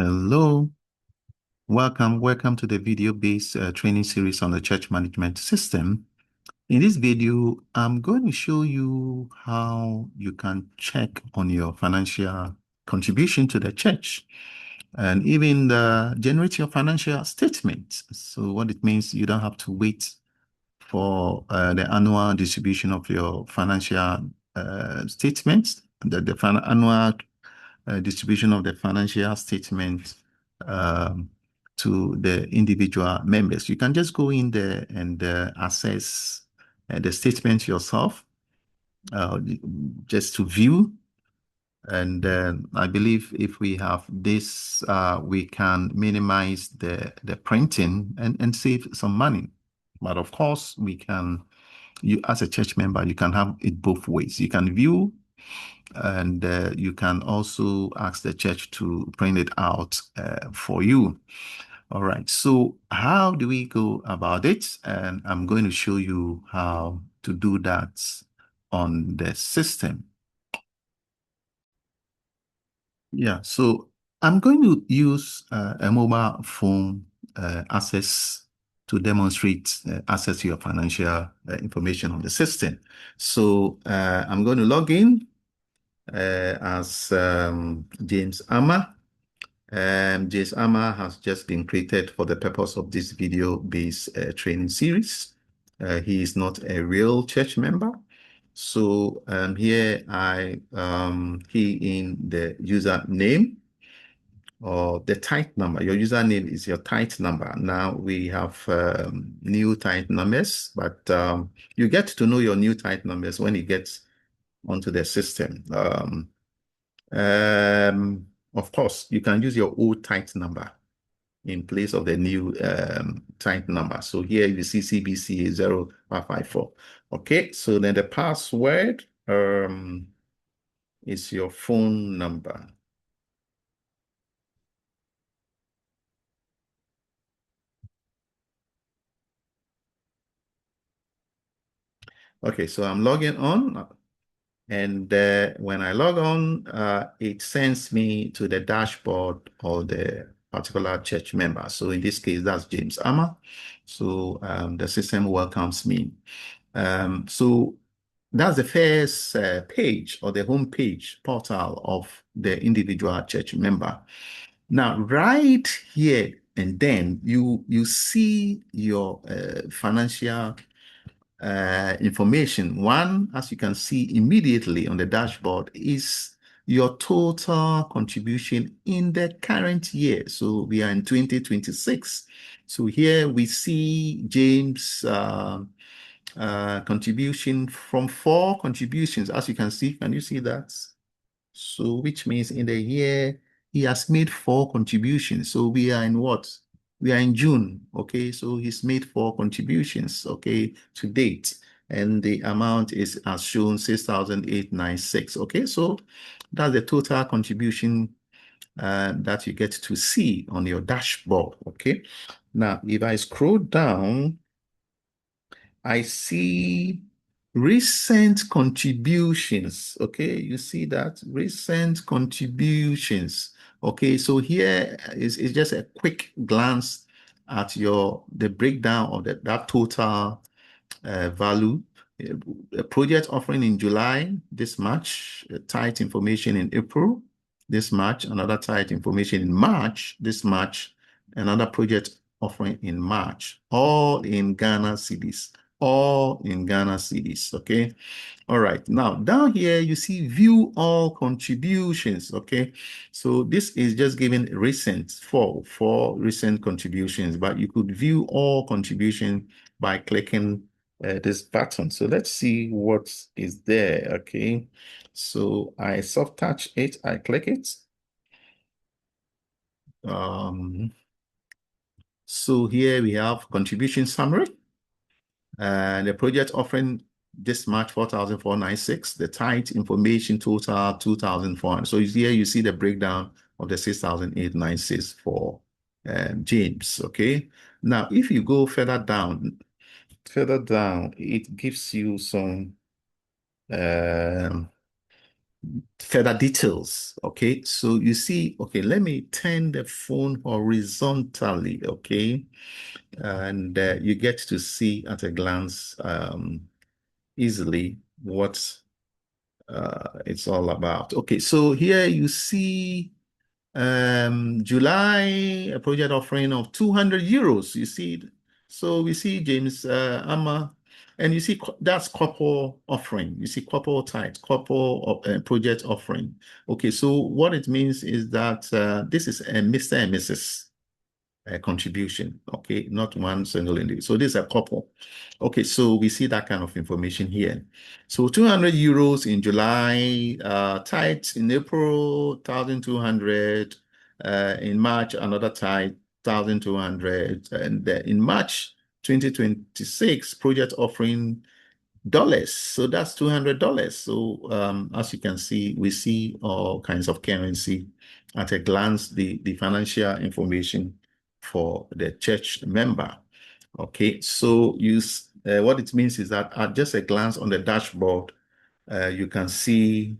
Hello, welcome to the video-based training series on the church management system. In this video, I'm going to show you how you can check on your financial contribution to the church and even generate your financial statement. So what it means, you don't have to wait for the annual distribution of your financial statements, the annual distribution of the financial statement um, to the individual members. You can just go in there and access the statement yourself, just to view. And I believe if we have this, we can minimize the printing and save some money. But of course, you as a church member, you can have it both ways. You can view and you can also ask the church to print it out for you. All right. So how do we go about it? And I'm going to show you how to do that on the system. Yeah. So I'm going to use a mobile phone access to demonstrate access to your financial information on the system. So I'm going to log in as James Amma. James Amma has just been created for the purpose of this video-based training series. He is not a real church member. So here I key in the user name or the tithe number. Your username is your tithe number. Now we have new tithe numbers, but you get to know your new tithe numbers when it gets onto the system. Of course, you can use your old tithe number in place of the new tithe number. So here you see CBC 0554. Okay, so then the password is your phone number. Okay, so I'm logging on. And when I log on, it sends me to the dashboard of the particular church member. So in this case, that's James Amma. So the system welcomes me. So that's the first page or the home page portal of the individual church member. Now, right here and then, you see your financial information. One, as you can see immediately on the dashboard, is your total contribution in the current year. So we are in 2026. So here we see James' contribution from 4 contributions. As you can see, can you see that? So which means in the year, he has made 4 contributions. So we are in what? We are in June, okay? So he's made 4 contributions, okay, to date. And the amount is as shown 6,896, okay? So that's the total contribution that you get to see on your dashboard, okay? Now, if I scroll down, I see recent contributions. Okay, you see that recent contributions. Okay, so here is just a quick glance at the breakdown of that total value. A project offering in July, this much. Tithe information in April, this much. Another tithe information in March, this much. Another project offering in March, all in Ghana cedis. All in Ghana cedis, okay? All right, now down here you see view all contributions, okay? So this is just giving recent for recent contributions, but you could view all contribution by clicking this button. So let's see what is there, okay? So I soft touch it, I click it. So here we have contribution summary. The project offering this March 4,496, the tithe information total 2,400. So here you see the breakdown of the 6,896 for James. Okay. Now, if you go further down, it gives you some further details. Okay, so you see, okay, let me turn the phone horizontally. Okay, and you get to see at a glance easily what it's all about. Okay, so here you see July, a project offering of 200 euros. You see, so we see James Amma, and you see that's couple offering. You see couple types, couple project offering. Okay, so what it means is that this is a Mr. and Mrs. Contribution. Okay, not one single individual. So this is a couple. Okay, so we see that kind of information here. So 200 euros in July, tithes in April, 1,200. In March, another tithe, 1,200. And in March 2026, project offering dollars. So that's $200. So as you can see, we see all kinds of currency at a glance, the financial information for the church member. Okay, so what it means is that at just a glance on the dashboard, you can see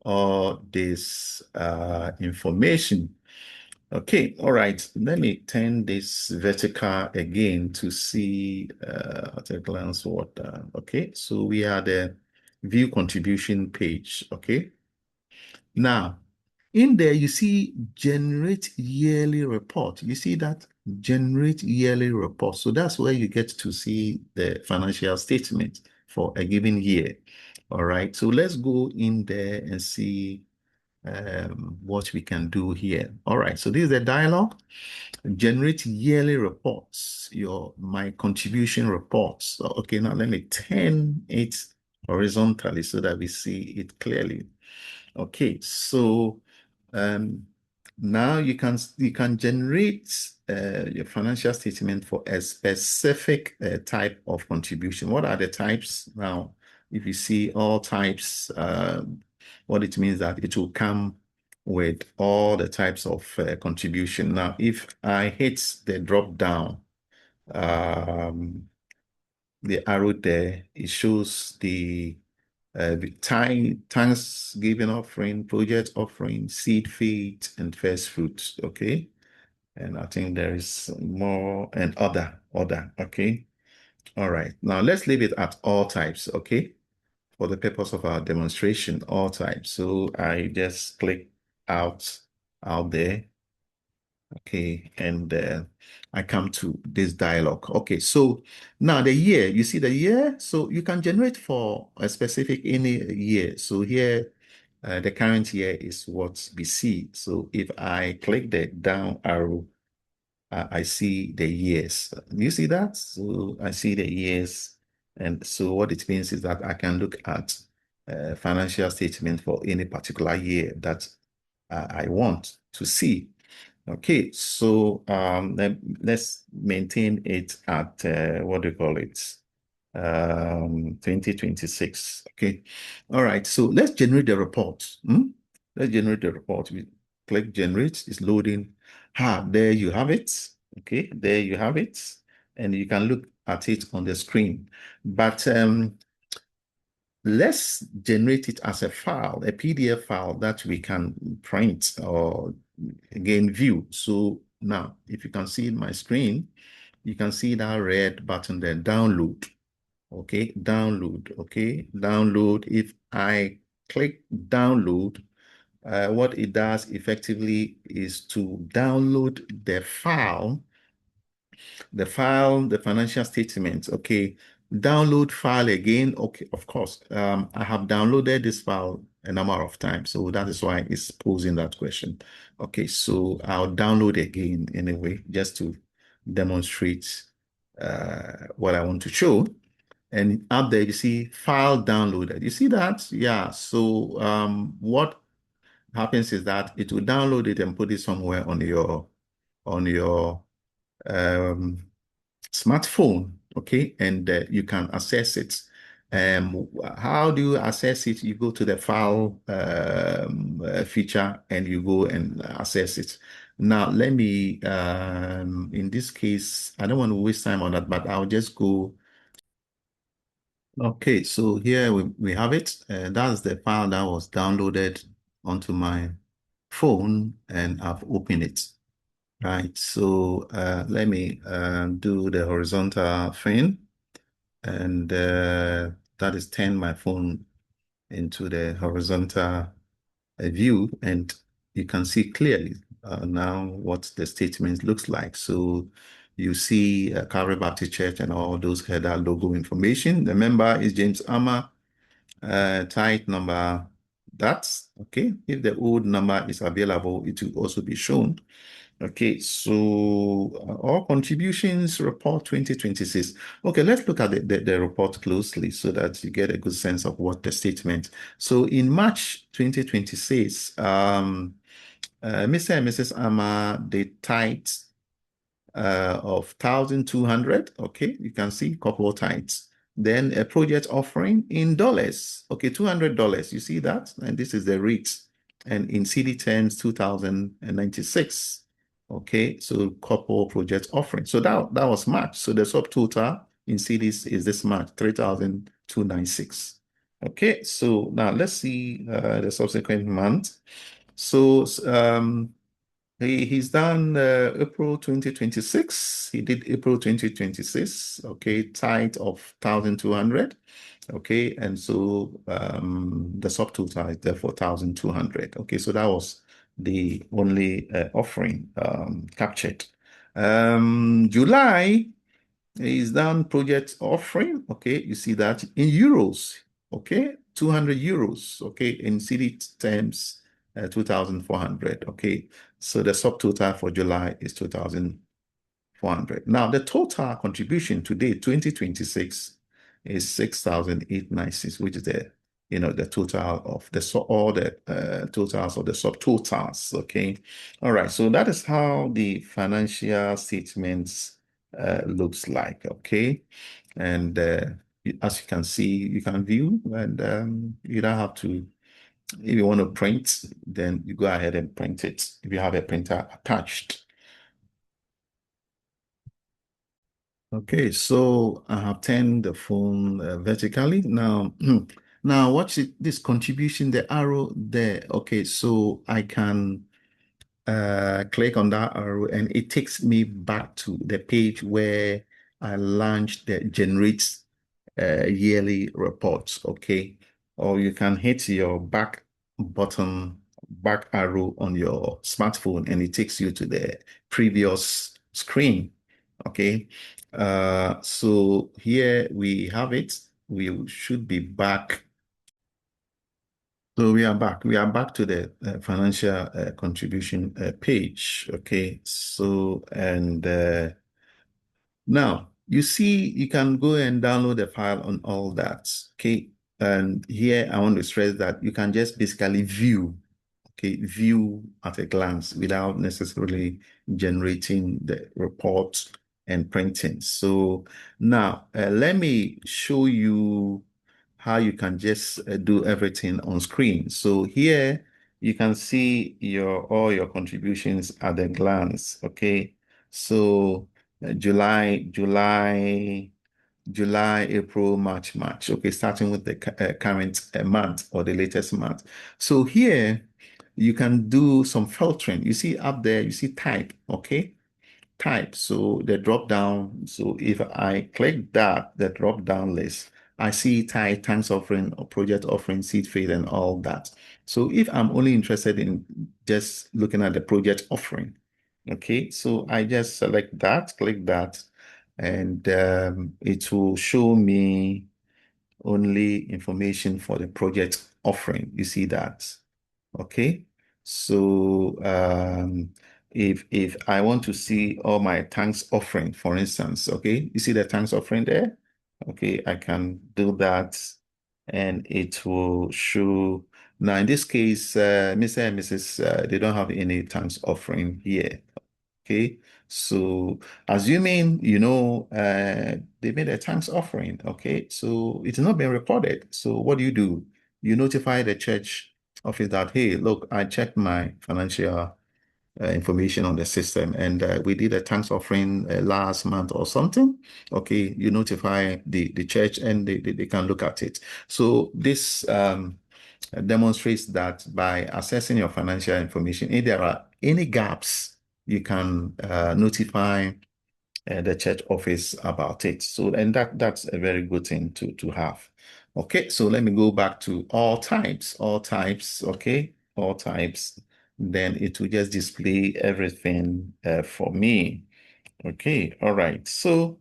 all this information. Okay, all right. Let me turn this vertical again to see at a glance what. Okay, so we are the view contribution page. Okay, now in there you see generate yearly report. You see that generate yearly report. So that's where you get to see the financial statement for a given year. All right, so let's go in there and see what we can do here. All right, so this is the dialogue. Generate yearly reports, my contribution reports. So, okay, now let me turn it horizontally so that we see it clearly. Okay, so now you can generate your financial statement for a specific type of contribution. What are the types? Now, if you see all types, what it means that it will come with all the types of contribution. Now, if I hit the drop down, the arrow there, it shows the Thanksgiving offering, project offering, seed faith, and first fruits. Okay. And I think there is more and other. Okay. All right. Now let's leave it at all types. Okay. For the purpose of our demonstration, all types. So I just click out there. Okay, and I come to this dialog. Okay, so now the year, you see the year? So you can generate for a specific any year. So here, the current year is what we see. So if I click the down arrow, I see the years. You see that? So I see the years. And so what it means is that I can look at financial statement for any particular year that I want to see. Okay, so let's maintain it at what do you call it? 2026. Okay. All right. So let's generate the report. Let's generate the report. We click generate, it's loading. There you have it. Okay, there you have it. And you can look at it on the screen. But let's generate it as a file, a PDF file that we can print or again view. So now, if you can see my screen, you can see that red button there, download. Okay, download. Okay, download. If I click download, what it does effectively is to download the financial statement. Okay, download file again. Okay, of course, I have downloaded this file a number of times, so that is why it's posing that question. Okay, so I'll download again anyway, just to demonstrate what I want to show. And up there, you see file downloaded. You see that? Yeah. So what happens is that it will download it and put it somewhere on your um, smartphone, okay, and you can access it. How do you access it? You go to the file feature and you go and access it. Now, let me, in this case, I don't want to waste time on that, but I'll just go Okay, so here we have it. That's the file that was downloaded onto my phone and I've opened it. Right, so let me do the horizontal thing, and that is turn my phone into the horizontal view, and you can see clearly now what the statement looks like. So you see Calvary Baptist Church and all those header logo information. The member is James Armour, tithe number, that's okay. If the old number is available, it will also be shown. Okay, so all contributions report 2026. Okay, let's look at the report closely so that you get a good sense of what the statement. So in March 2026, Mr. and Mrs. Ama, they tithe of 1,200. Okay, you can see couple of tithes. Then a project offering in dollars. Okay, $200. You see that? And this is the rate. And in CD terms, 2,096. Okay, so couple project offering. So that was March. So the subtotal in CDs is this March, 3,296. Okay, so now let's see the subsequent month. So he's done April 2026. He did April 2026. Okay, tithe of 1,200. Okay, and so the subtotal is therefore 1,200. Okay, so that was the only offering captured. July is done project offering. Okay, you see that in euros. Okay, 200 euros. Okay, in CD terms, 2,400. Okay, so the subtotal for July is 2,400. Now, the total contribution today, 2026, is 6,896, which is the total of all the totals of the subtotals. Okay, all right. So that is how the financial statements looks like. Okay, and as you can see, you can view, and you don't have to. If you want to print, then you go ahead and print it if you have a printer attached. Okay, so I have turned the phone vertically. Now, now watch it, this contribution, the arrow there. Okay, so I can click on that arrow and it takes me back to the page where I launched the generate yearly reports. Okay, or you can hit your back button, back arrow on your smartphone, and it takes you to the previous screen. Okay, so here we have it. We should be back. So we are back. We are back to the financial contribution page. Okay. So, and now you see, you can go and download the file on all that. Okay. And here I want to stress that you can just basically view, okay, view at a glance without necessarily generating the report and printing. So now let me show you how you can just do everything on screen. So here you can see all your contributions at a glance. Okay. So July, April, March. Okay, starting with the current month or the latest month. So here you can do some filtering. You see up there, you see type. Okay, type. So the drop down. So if I click that, the drop down list, I see type, thanks offering, or project offering, seed faith, and all that. So if I'm only interested in just looking at the project offering, okay, so I just select that, click that, and it will show me only information for the project offering. You see that? Okay. So if I want to see all my thanks offering, for instance, okay, you see the thanks offering there? Okay, I can do that and it will show. Now, in this case, Mr. and Mrs. They don't have any thanks offering here. Okay, so assuming they made a thanks offering, okay, so it's not been recorded. So what do? You notify the church office that, hey, look, I checked my financial information on the system. And we did a thanks offering last month or something. Okay, you notify the church and they can look at it. So this demonstrates that by assessing your financial information, if there are any gaps, you can notify the church office about it. So, and that's a very good thing to have. Okay, so let me go back to all types, okay, all types. Then it will just display everything for me. Okay, all right. So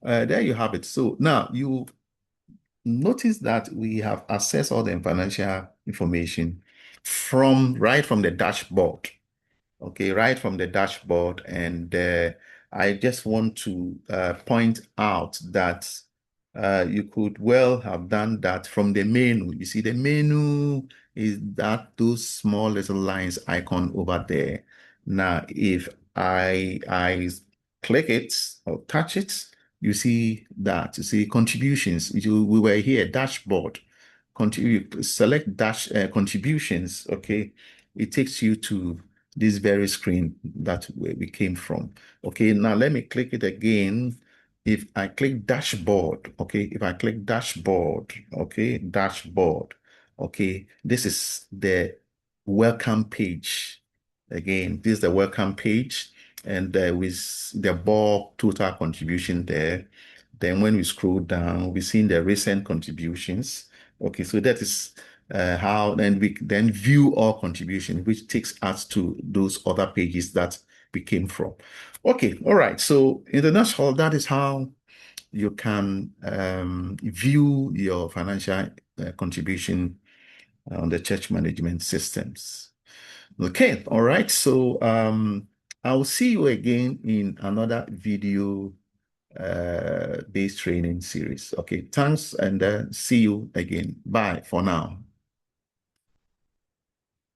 there you have it. So now you notice that we have accessed all the financial information right from the dashboard. Okay, right from the dashboard. And I just want to point out that you could well have done that from the menu. You see, the menu is those small little lines icon over there. Now, if I click it or touch it, you see that. You see contributions. We were here, dashboard. Select contributions. Okay, it takes you to this very screen that where we came from. Okay, now let me click it again. If I click dashboard, okay, if I click dashboard, okay, dashboard, okay, this is the welcome page. Again, this is the welcome page, and with the bulk total contribution there. Then when we scroll down, we see the recent contributions. Okay, so that is how then we then view all contributions, which takes us to those other pages that we came from. Okay, all right. So in the nutshell, that is how you can view your financial contribution on the church management systems. Okay, all right. So I'll see you again in another video based training series. Okay, thanks, and see you again. Bye for now.